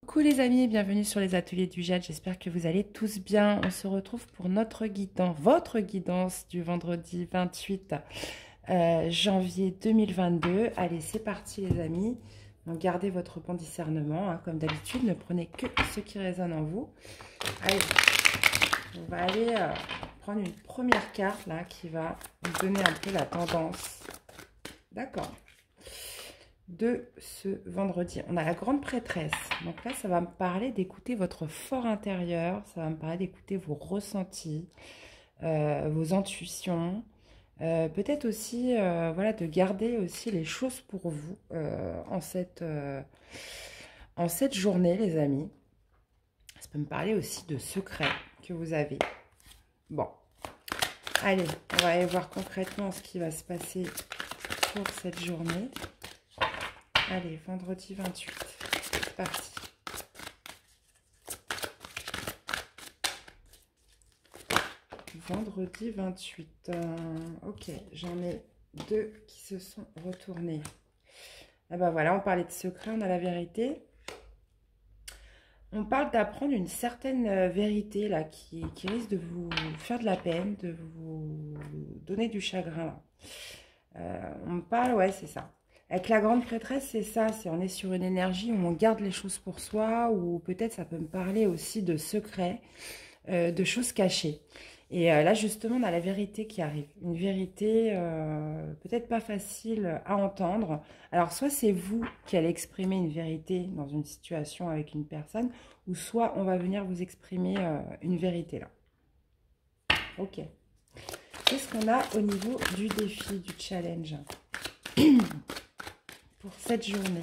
Coucou les amis, bienvenue sur les ateliers du Jade, j'espère que vous allez tous bien. On se retrouve pour notre guidance, votre guidance du vendredi 28 janvier 2022. Allez, c'est parti les amis. Donc gardez votre bon discernement, hein, comme d'habitude, ne prenez que ce qui résonne en vous. Allez, on va aller prendre une première carte là qui va nous donner un peu la tendance. D'accord. De ce vendredi. On a la grande prêtresse. Donc là, ça va me parler d'écouter votre fort intérieur. Ça va me parler d'écouter vos ressentis, vos intuitions. Peut-être aussi, voilà, de garder aussi les choses pour vous en cette journée, les amis. Ça peut me parler aussi de secrets que vous avez. Bon, allez, on va aller voir concrètement ce qui va se passer pour cette journée. Allez, vendredi 28, c'est parti. Vendredi 28. Ok, j'en ai deux qui se sont retournés. Ah ben voilà, on parlait de secret, on a la vérité. On parle d'apprendre une certaine vérité là qui risque de vous faire de la peine, de vous donner du chagrin. On parle, ouais, c'est ça. Avec la grande prêtresse, c'est ça, on est sur une énergie où on garde les choses pour soi, ou peut-être ça peut me parler aussi de secrets, de choses cachées. Et là, justement, on a la vérité qui arrive. Une vérité peut-être pas facile à entendre. Alors, soit c'est vous qui allez exprimer une vérité dans une situation avec une personne, ou soit on va venir vous exprimer une vérité là. Ok. Qu'est-ce qu'on a au niveau du défi, du challenge pour cette journée?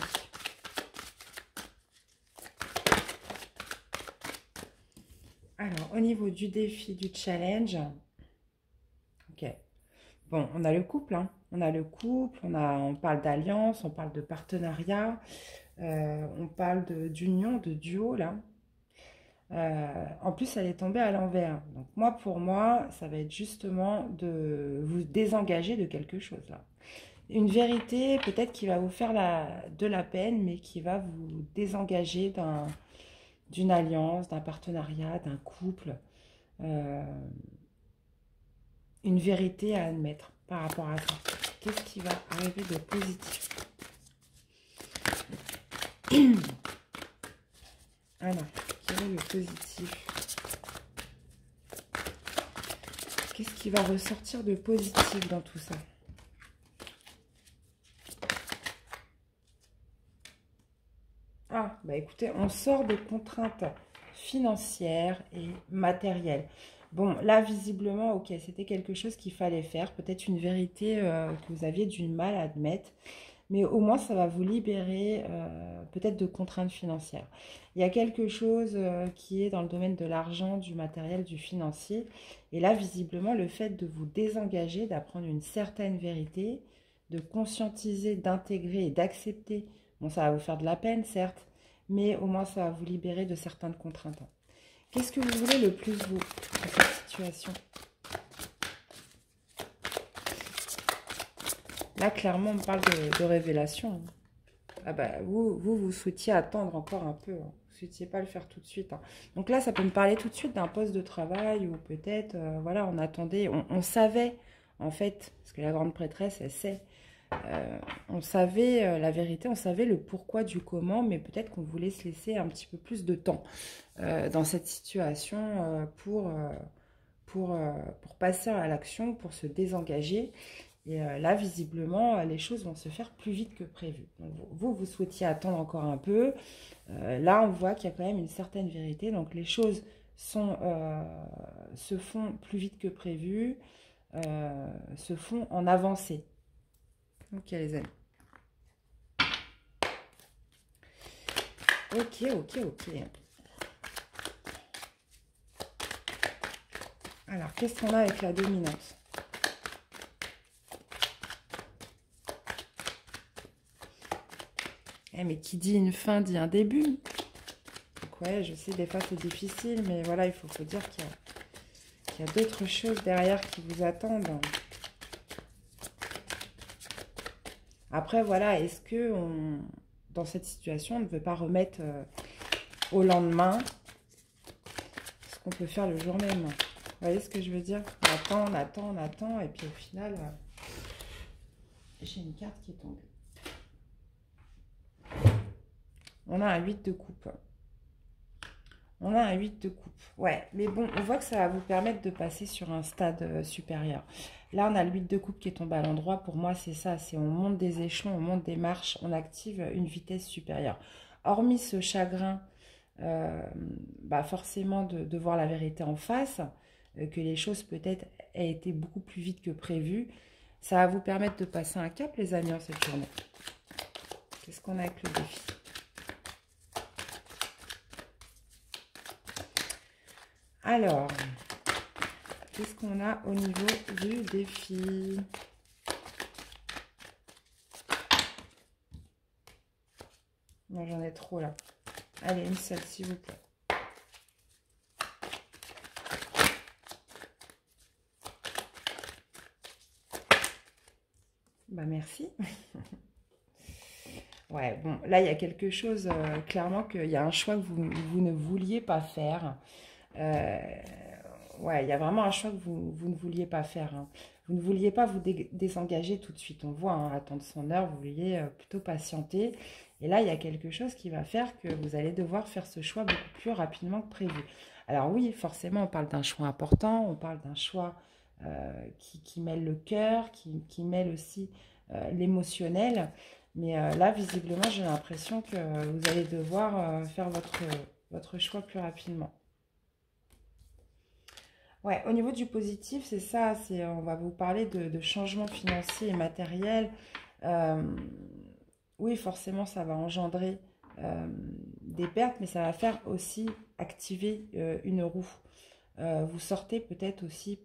Alors, au niveau du défi, du challenge, ok. Bon, on a le couple, hein. On a le couple, on parle d'alliance, on parle de partenariat, on parle d'union, de duo, là. En plus, elle est tombée à l'envers. Donc, pour moi, ça va être justement de vous désengager de quelque chose, là. Une vérité, peut-être qui va vous faire de la peine, mais qui va vous désengager d'une alliance, d'un partenariat, d'un couple. Une vérité à admettre par rapport à ça. Qu'est-ce qui va arriver de positif? Alors, quel est le positif? Qu'est-ce qui va ressortir de positif dans tout ça? Ah, bah écoutez, on sort de contraintes financières et matérielles. Bon, là, visiblement, ok, c'était quelque chose qu'il fallait faire. Peut-être une vérité que vous aviez du mal à admettre. Mais au moins, ça va vous libérer peut-être de contraintes financières. Il y a quelque chose qui est dans le domaine de l'argent, du matériel, du financier. Et là, visiblement, le fait de vous désengager, d'apprendre une certaine vérité, de conscientiser, d'intégrer et d'accepter. Bon, ça va vous faire de la peine, certes, mais au moins, ça va vous libérer de certaines contraintes. Qu'est-ce que vous voulez le plus, vous, dans cette situation? Là, clairement, on parle de révélation. Ah bah, vous souhaitiez attendre encore un peu. Hein. Vous ne souhaitiez pas le faire tout de suite. Hein. Donc là, ça peut me parler tout de suite d'un poste de travail ou peut-être, voilà, on attendait, on savait, en fait, parce que la grande prêtresse, elle sait, on savait la vérité, on savait le pourquoi du comment, mais peut-être qu'on voulait se laisser un petit peu plus de temps dans cette situation pour passer à l'action, pour se désengager. Et là, visiblement, les choses vont se faire plus vite que prévu. Donc, vous souhaitiez attendre encore un peu. Là, on voit qu'il y a quand même une certaine vérité. Donc, les choses se font plus vite que prévu, se font en avancée. Ok, les amis. Ok. Alors, qu'est-ce qu'on a avec la dominante? Mais qui dit une fin dit un début. Donc ouais, je sais, des fois c'est difficile, mais voilà, il faut dire qu'il y a d'autres choses derrière qui vous attendent. Après, voilà, est-ce que dans cette situation, on ne veut pas remettre au lendemain ce qu'on peut faire le jour même. Vous voyez ce que je veux dire? On attend, on attend, on attend, et puis au final, j'ai une carte qui est tombée. On a un 8 de coupe. On a un 8 de coupe. Ouais, mais bon, on voit que ça va vous permettre de passer sur un stade supérieur. Là, on a le 8 de coupe qui est tombé à l'endroit. Pour moi, c'est ça. C'est on monte des échelons, on monte des marches, on active une vitesse supérieure. Hormis ce chagrin, forcément de voir la vérité en face, que les choses peut-être aient été beaucoup plus vite que prévu, ça va vous permettre de passer un cap, les amis, en cette journée. Qu'est-ce qu'on a avec le défi? Alors, qu'est-ce qu'on a au niveau du défi? Moi, j'en ai trop là. Allez, une seule, s'il vous plaît. Bah, merci. Ouais, bon, là, il y a quelque chose, clairement, qu'il y a un choix que vous ne vouliez pas faire. Ouais, il y a vraiment un choix que vous ne vouliez pas faire. Hein. Vous ne vouliez pas vous désengager tout de suite. On voit, hein, attendre son heure, vous vouliez plutôt patienter. Et là, il y a quelque chose qui va faire que vous allez devoir faire ce choix beaucoup plus rapidement que prévu. Alors oui, forcément, on parle d'un choix important, on parle d'un choix qui mêle le cœur, qui mêle aussi l'émotionnel. Mais là, visiblement, j'ai l'impression que vous allez devoir faire votre choix plus rapidement. Ouais, au niveau du positif, c'est ça. On va vous parler de changements financiers et matériels. Euh, oui, forcément, ça va engendrer des pertes, mais ça va faire aussi activer une roue. Vous sortez peut-être aussi...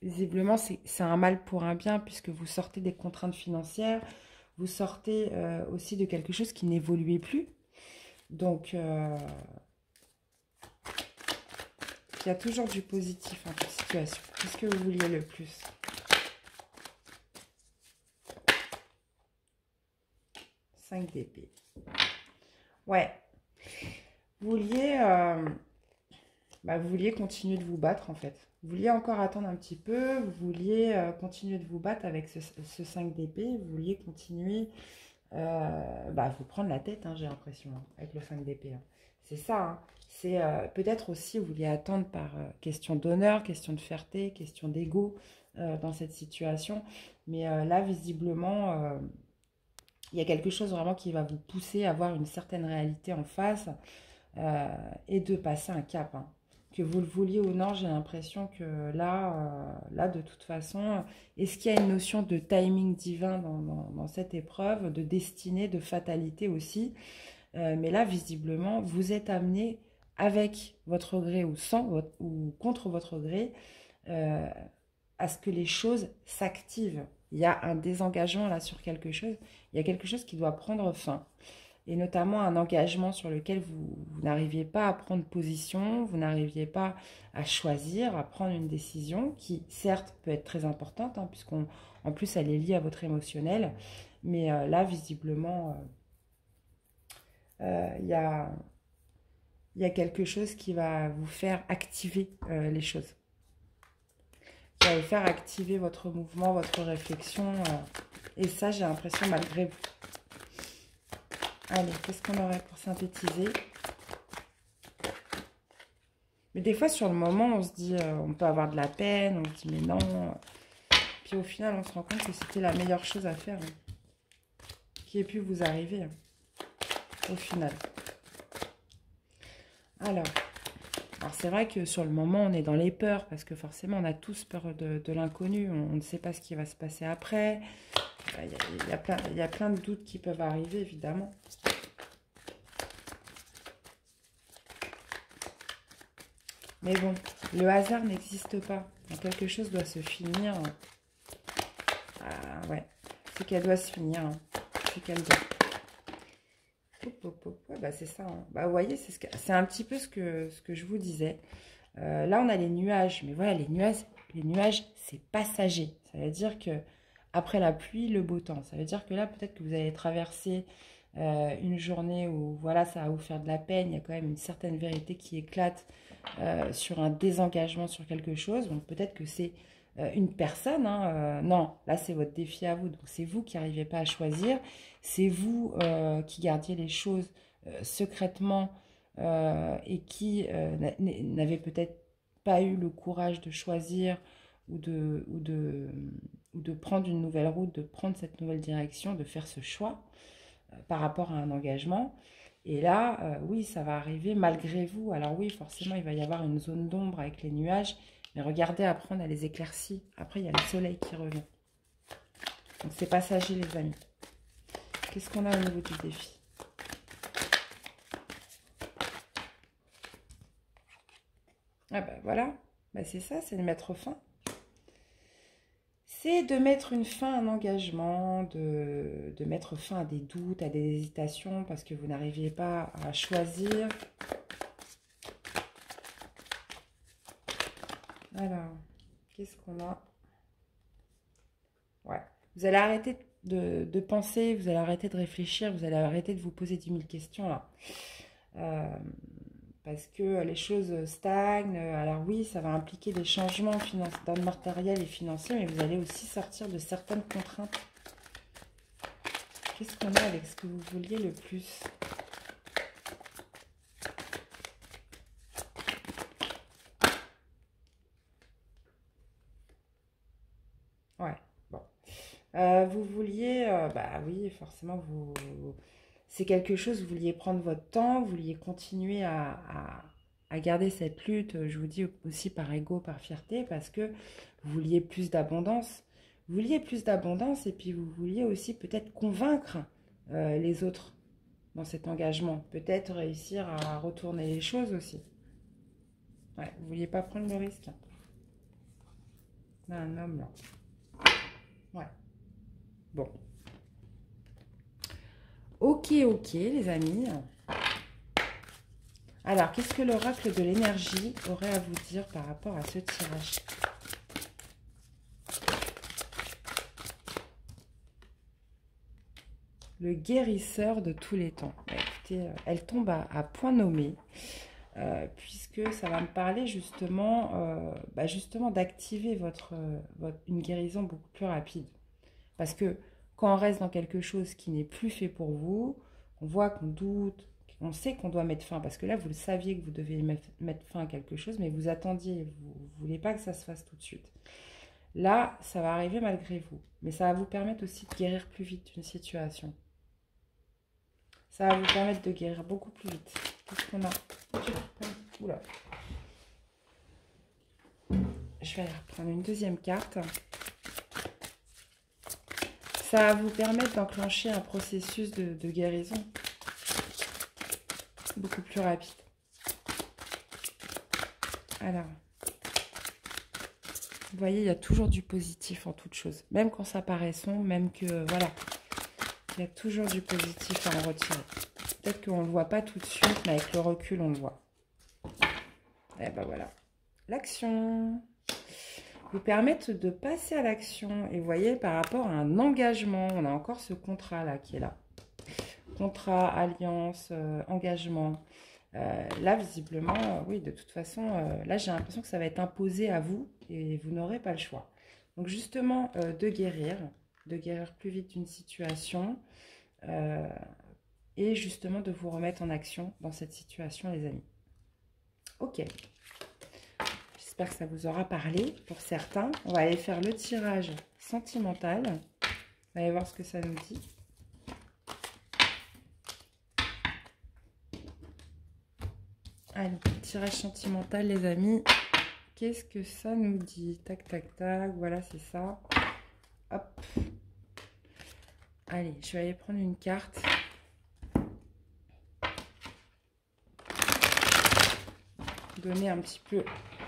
visiblement, c'est un mal pour un bien, puisque vous sortez des contraintes financières. Vous sortez aussi de quelque chose qui n'évoluait plus. Donc... il y a toujours du positif en toute situation. Qu'est-ce que vous vouliez le plus? Cinq d'épée. Ouais. Vous vouliez continuer de vous battre, en fait. Vous vouliez encore attendre un petit peu. Vous vouliez continuer de vous battre avec ce 5 d'épée. Vous vouliez continuer... vous prendre la tête, hein, j'ai l'impression, hein, avec le 5 d'épée. Hein. C'est ça, hein. C'est peut-être aussi, vous vouliez attendre par question d'honneur, question de fierté, question d'ego dans cette situation. Mais là, visiblement, il y a quelque chose vraiment qui va vous pousser à voir une certaine réalité en face et de passer un cap. Hein. Que vous le vouliez ou non, j'ai l'impression que là, de toute façon, est-ce qu'il y a une notion de timing divin dans cette épreuve, de destinée, de fatalité aussi? Mais là, visiblement, vous êtes amené avec votre gré ou ou contre votre gré à ce que les choses s'activent. Il y a un désengagement là sur quelque chose. Il y a quelque chose qui doit prendre fin. Et notamment un engagement sur lequel vous n'arriviez pas à prendre position, vous n'arriviez pas à choisir, à prendre une décision qui, certes, peut être très importante, hein, puisqu'en plus, elle est liée à votre émotionnel. Mais là, visiblement, il y a quelque chose qui va vous faire activer les choses. Qui va vous faire activer votre mouvement, votre réflexion. Et ça, j'ai l'impression, malgré vous. Allez, qu'est-ce qu'on aurait pour synthétiser? Mais des fois, sur le moment, on se dit, on peut avoir de la peine, on se dit, mais non. Puis au final, on se rend compte que c'était la meilleure chose à faire, hein, qui ait pu vous arriver, hein, au final. Alors c'est vrai que sur le moment, on est dans les peurs, parce que forcément, on a tous peur de l'inconnu. On ne sait pas ce qui va se passer après. Il y a plein de doutes qui peuvent arriver, évidemment. Mais bon, le hasard n'existe pas. Quelque chose doit se finir. Ah ouais, c'est qu'elle doit se finir. Hein. C'est qu'elle doit. Ouais, c'est ça. Hein. Vous voyez, c'est un petit peu ce que je vous disais. Là, on a les nuages. Mais voilà, les nuages, c'est passager. Ça veut dire que après la pluie, le beau temps. Ça veut dire que là, peut-être que vous allez traverser une journée où voilà, ça va vous faire de la peine, il y a quand même une certaine vérité qui éclate sur un désengagement sur quelque chose. Donc peut-être que c'est une personne, hein, non, là c'est votre défi à vous, donc c'est vous qui n'arrivez pas à choisir, c'est vous qui gardiez les choses secrètement et qui n'avez peut-être pas eu le courage de choisir ou de prendre une nouvelle route, de prendre cette nouvelle direction, de faire ce choix par rapport à un engagement. Et là, oui, ça va arriver malgré vous. Alors oui, forcément, il va y avoir une zone d'ombre avec les nuages, mais regardez, après, on a les éclaircies. Après, il y a le soleil qui revient. Donc, c'est passager, les amis. Qu'est-ce qu'on a au niveau du défi? Ah ben voilà, ben, c'est ça, c'est de mettre fin. C'est de mettre une fin à un engagement, de mettre fin à des doutes, à des hésitations, parce que vous n'arriviez pas à choisir. Alors, qu'est-ce qu'on a? Ouais. Vous allez arrêter de penser, vous allez arrêter de réfléchir, vous allez arrêter de vous poser 10 000 questions là. Parce que les choses stagnent. Alors oui, ça va impliquer des changements dans le matériel et financier, mais vous allez aussi sortir de certaines contraintes. Qu'est-ce qu'on a avec ce que vous vouliez le plus? Ouais, bon. Vous vouliez, bah oui, forcément, c'est quelque chose, vous vouliez prendre votre temps, vous vouliez continuer à garder cette lutte, je vous dis aussi par ego, par fierté, parce que vous vouliez plus d'abondance. Vous vouliez plus d'abondance et puis vous vouliez aussi peut-être convaincre les autres dans cet engagement. Peut-être réussir à retourner les choses aussi. Ouais, vous vouliez pas prendre le risque. Là, un homme, là. Ouais, bon. Ok, ok, les amis. Alors, qu'est-ce que l'oracle de l'énergie aurait à vous dire par rapport à ce tirage? Le guérisseur de tous les temps. Bah, écoutez, elle tombe à point nommé, puisque ça va me parler justement d'activer une guérison beaucoup plus rapide. Parce que quand on reste dans quelque chose qui n'est plus fait pour vous, on voit qu'on doute, on sait qu'on doit mettre fin, parce que là, vous le saviez que vous devez mettre fin à quelque chose, mais vous attendiez, vous ne voulez pas que ça se fasse tout de suite. Là, ça va arriver malgré vous, mais ça va vous permettre aussi de guérir plus vite une situation. Ça va vous permettre de guérir beaucoup plus vite. Qu'est-ce qu'on a? Oula. Je vais aller reprendre une deuxième carte. Ça va vous permettre d'enclencher un processus de guérison beaucoup plus rapide. Alors, vous voyez, il y a toujours du positif en toute chose. Même quand ça paraît sombre, même que, voilà, il y a toujours du positif à en retirer. Peut-être qu'on ne le voit pas tout de suite, mais avec le recul, on le voit. Et ben voilà. L'action vous permettre de passer à l'action. Et vous voyez, par rapport à un engagement, on a encore ce contrat-là qui est là. Contrat, alliance, engagement. Là, visiblement, oui, de toute façon, là, j'ai l'impression que ça va être imposé à vous et vous n'aurez pas le choix. Donc, justement, de guérir plus vite une situation et justement de vous remettre en action dans cette situation, les amis. Ok. J'espère que ça vous aura parlé pour certains. On va aller faire le tirage sentimental. On va aller voir ce que ça nous dit. Allez, tirage sentimental, les amis. Qu'est-ce que ça nous dit? Tac, tac, tac. Voilà, c'est ça. Hop. Allez, je vais aller prendre une carte. Donner un petit peu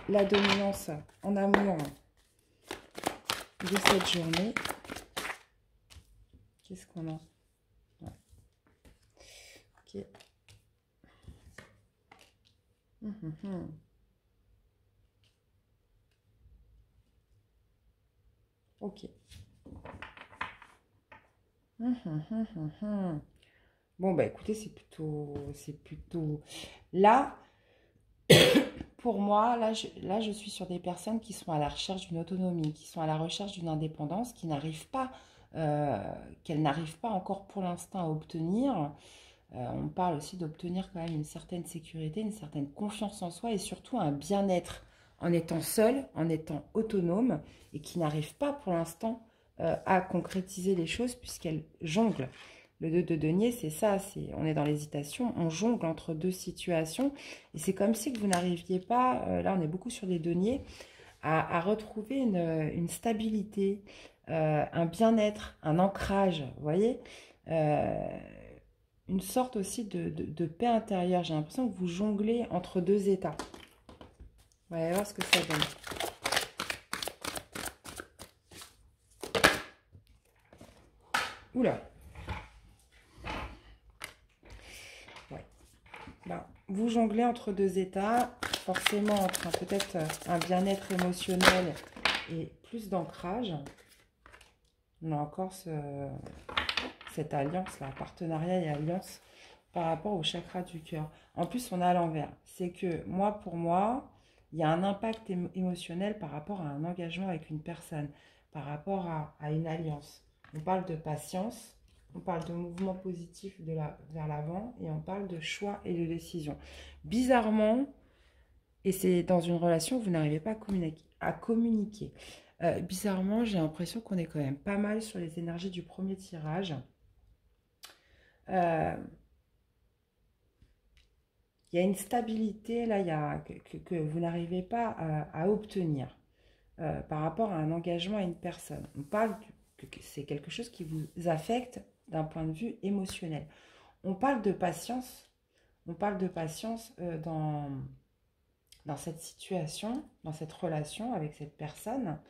la dominance en amour de cette journée. Qu'est-ce qu'on a? Ouais. Ok. Ok. Bon, bah écoutez, c'est plutôt... Là, pour moi, là, je suis sur des personnes qui sont à la recherche d'une autonomie, qui sont à la recherche d'une indépendance, qui n'arrivent pas, euh, qu'elles n'arrivent pas encore pour l'instant à obtenir. On parle aussi d'obtenir quand même une certaine sécurité, une certaine confiance en soi et surtout un bien-être en étant seul, en étant autonome et qui n'arrivent pas pour l'instant à concrétiser les choses puisqu'elles jonglent. Le 2 de denier, c'est ça, on est dans l'hésitation, on jongle entre deux situations et c'est comme si que vous n'arriviez pas, là on est beaucoup sur les deniers, à retrouver une stabilité, un bien-être, un ancrage, vous voyez une sorte aussi de paix intérieure. J'ai l'impression que vous jonglez entre deux états. On va voir ce que ça donne. Oula. Ouais. Ben, vous jonglez entre deux états, forcément entre peut-être un bien-être émotionnel et plus d'ancrage. On a encore cette alliance-là, partenariat et alliance par rapport au chakra du cœur. En plus, on a à l'envers. C'est que moi, pour moi, il y a un impact émotionnel par rapport à un engagement avec une personne, par rapport à une alliance. On parle de patience, on parle de mouvement positif vers l'avant et on parle de choix et de décision. Bizarrement, et c'est dans une relation, vous n'arrivez pas à communiquer. Bizarrement, j'ai l'impression qu'on est quand même pas mal sur les énergies du premier tirage. Euh, Il y a une stabilité là, que vous n'arrivez pas à obtenir par rapport à un engagement à une personne. On parle que c'est quelque chose qui vous affecte d'un point de vue émotionnel. On parle de patience. On parle de patience dans cette situation, dans cette relation avec cette personne.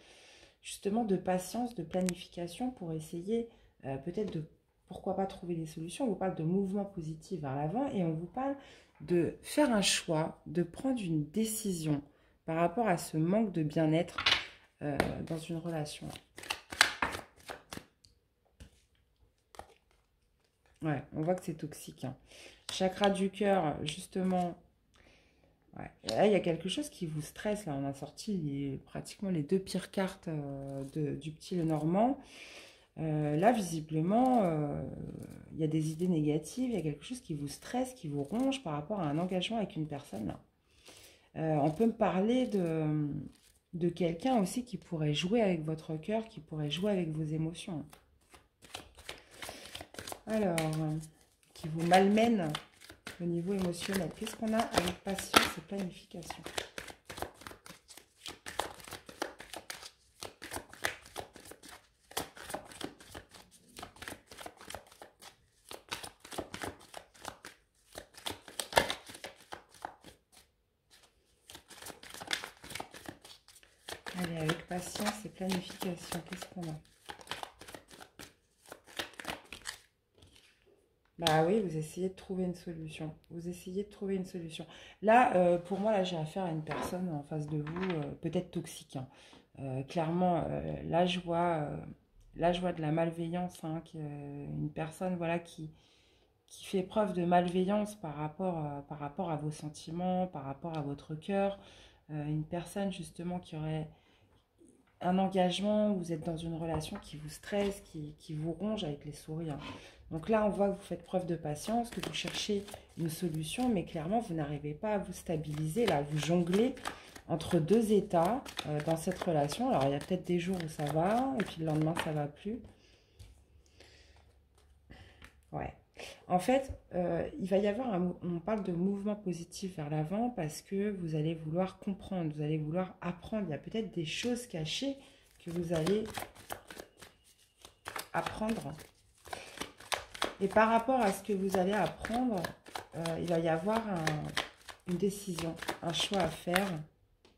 Justement de patience, de planification pour essayer peut-être de, pourquoi pas, trouver des solutions. On vous parle de mouvement positif vers l'avant et on vous parle de faire un choix, de prendre une décision par rapport à ce manque de bien-être dans une relation. Ouais, on voit que c'est toxique. Hein. Chakra du cœur, justement. Ouais. Là, il y a quelque chose qui vous stresse. Là, on a sorti pratiquement les deux pires cartes du petit Lenormand. Là, visiblement, il y a des idées négatives, il y a quelque chose qui vous stresse, qui vous ronge par rapport à un engagement avec une personne. Là. On peut me parler de quelqu'un aussi qui pourrait jouer avec votre cœur, qui pourrait jouer avec vos émotions. Alors, qui vous malmène au niveau émotionnel. Qu'est-ce qu'on a avec patience et planification ? Allez, avec patience et planification, qu'est-ce qu'on a ? Bah oui, vous essayez de trouver une solution. Vous essayez de trouver une solution. Là, pour moi, là, j'ai affaire à une personne en face de vous, peut-être toxique. Hein. Clairement, là, je vois de la malveillance. Hein, une personne, voilà, qui fait preuve de malveillance par rapport à vos sentiments, par rapport à votre cœur. Une personne, justement, qui aurait un engagement, vous êtes dans une relation qui vous stresse, qui vous ronge avec les sourires. Donc là, on voit que vous faites preuve de patience, que vous cherchez une solution, mais clairement, vous n'arrivez pas à vous stabiliser. Là, vous jonglez entre deux états dans cette relation. Alors, il y a peut-être des jours où ça va, et puis le lendemain, ça va plus. Ouais. En fait, il va y avoir on parle de mouvement positif vers l'avant parce que vous allez vouloir comprendre, vous allez vouloir apprendre. Il y a peut-être des choses cachées que vous allez apprendre. Et par rapport à ce que vous allez apprendre, il va y avoir une décision, un choix à faire.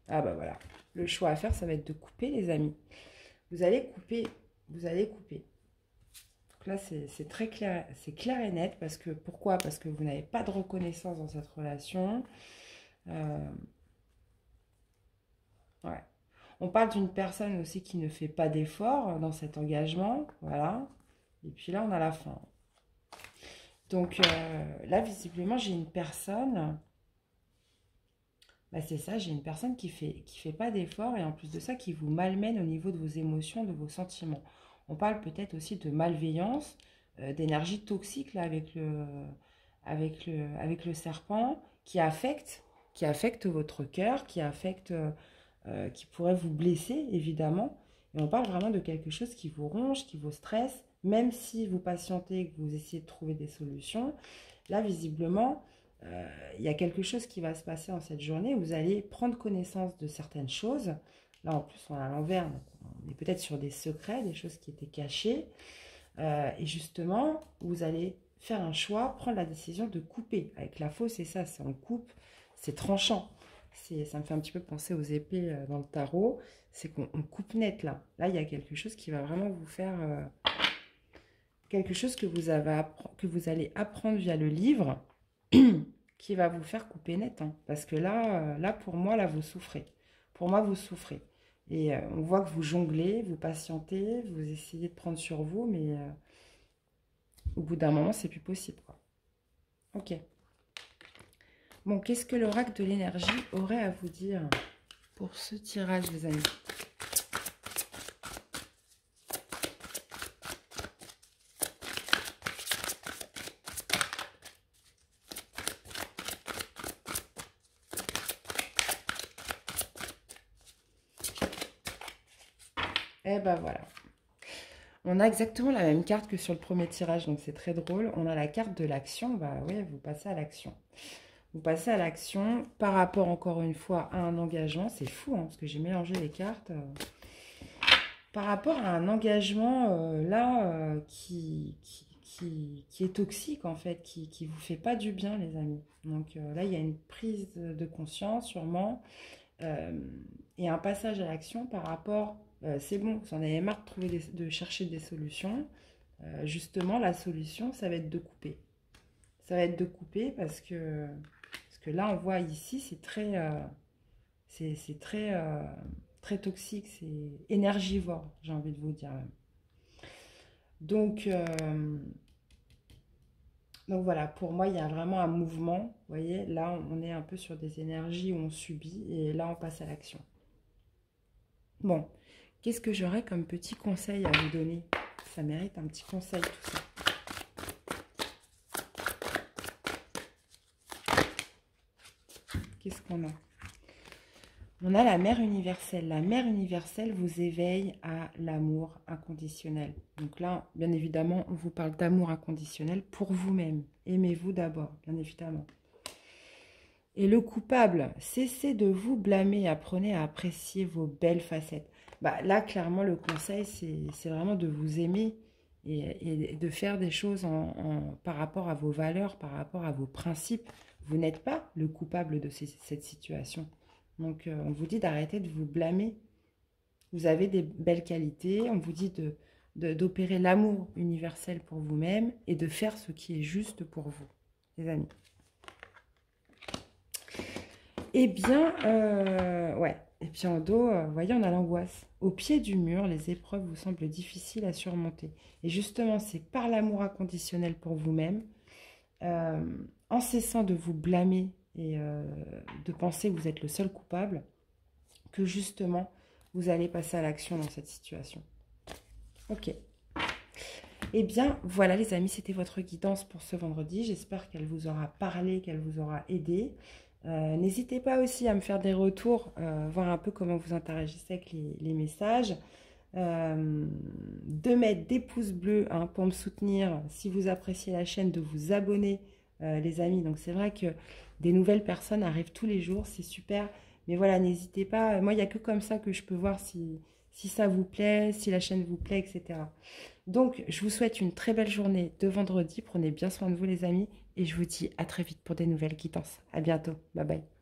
Ah bah voilà, le choix à faire, ça va être de couper, les amis. Vous allez couper, vous allez couper. Donc là, c'est très clair, c'est clair et net. Parce que, pourquoi? Parce que vous n'avez pas de reconnaissance dans cette relation. Ouais. On parle d'une personne aussi qui ne fait pas d'efforts dans cet engagement. Voilà. Et puis là, on a la fin. Donc là, visiblement, j'ai une personne... Bah, c'est ça, j'ai une personne qui fait pas d'effort et en plus de ça, qui vous malmène au niveau de vos émotions, de vos sentiments. On parle peut-être aussi de malveillance, d'énergie toxique là, avec le serpent qui affecte votre cœur, qui pourrait vous blesser évidemment. Et on parle vraiment de quelque chose qui vous ronge, qui vous stresse, même si vous patientez et que vous essayez de trouver des solutions. Là, visiblement, il y a quelque chose qui va se passer en cette journée. Vous allez prendre connaissance de certaines choses. Là, en plus, on est à l'envers. On est peut-être sur des secrets, des choses qui étaient cachées. Et justement, vous allez faire un choix, prendre la décision de couper. Avec la faux, c'est ça, c'est on coupe, c'est tranchant. Ça me fait un petit peu penser aux épées dans le tarot. C'est qu'on coupe net là. Là, il y a quelque chose qui va vraiment vous faire... quelque chose que vous allez apprendre via le livre qui va vous faire couper net. Hein. Parce que là, pour moi, là, vous souffrez. Pour moi, vous souffrez. Et on voit que vous jonglez, vous patientez, vous essayez de prendre sur vous, mais au bout d'un moment, c'est plus possible, quoi. Ok. Bon, qu'est-ce que l'oracle de l'énergie aurait à vous dire pour ce tirage, les amis? Eh ben voilà. On a exactement la même carte que sur le premier tirage, donc c'est très drôle. On a la carte de l'action. Bah oui, vous passez à l'action. Vous passez à l'action par rapport, encore une fois, à un engagement. C'est fou, hein, parce que j'ai mélangé les cartes. Par rapport à un engagement, qui est toxique, en fait, qui ne vous fait pas du bien, les amis. Donc là, il y a une prise de conscience, sûrement, et un passage à l'action par rapport... c'est bon, vous en avez marre de chercher des solutions. Justement, la solution, ça va être de couper. Ça va être de couper parce que là, on voit ici, c'est très toxique, c'est énergivore, j'ai envie de vous dire. Donc voilà, pour moi, il y a vraiment un mouvement. Vous voyez, là, on est un peu sur des énergies où on subit et là, on passe à l'action. Bon, qu'est-ce que j'aurais comme petit conseil à vous donner? Ça mérite un petit conseil, tout ça. Qu'est-ce qu'on a? On a la mère universelle. La mère universelle vous éveille à l'amour inconditionnel. Donc là, bien évidemment, on vous parle d'amour inconditionnel pour vous-même. Aimez-vous d'abord, bien évidemment. Et le coupable, cessez de vous blâmer et apprenez à apprécier vos belles facettes. Bah, là, clairement, le conseil, c'est vraiment de vous aimer et de faire des choses par rapport à vos valeurs, par rapport à vos principes. Vous n'êtes pas le coupable de cette situation. Donc, on vous dit d'arrêter de vous blâmer. Vous avez des belles qualités. On vous dit d'opérer l'amour universel pour vous-même et de faire ce qui est juste pour vous, les amis. Eh bien, ouais. Et puis en dos, vous voyez, on a l'angoisse. Au pied du mur, les épreuves vous semblent difficiles à surmonter. Et justement, c'est par l'amour inconditionnel pour vous-même, en cessant de vous blâmer et de penser que vous êtes le seul coupable, que justement, vous allez passer à l'action dans cette situation. Ok. Eh bien, voilà les amis, c'était votre guidance pour ce vendredi. J'espère qu'elle vous aura parlé, qu'elle vous aura aidé. N'hésitez pas aussi à me faire des retours, voir un peu comment vous interagissez avec les messages. De mettre des pouces bleus hein, pour me soutenir. Si vous appréciez la chaîne, de vous abonner, les amis. Donc c'est vrai que des nouvelles personnes arrivent tous les jours, c'est super. Mais voilà, n'hésitez pas. Moi, il n'y a que comme ça que je peux voir si ça vous plaît, si la chaîne vous plaît, etc. Donc, je vous souhaite une très belle journée de vendredi. Prenez bien soin de vous, les amis. Et je vous dis à très vite pour des nouvelles guidances. À bientôt. Bye bye.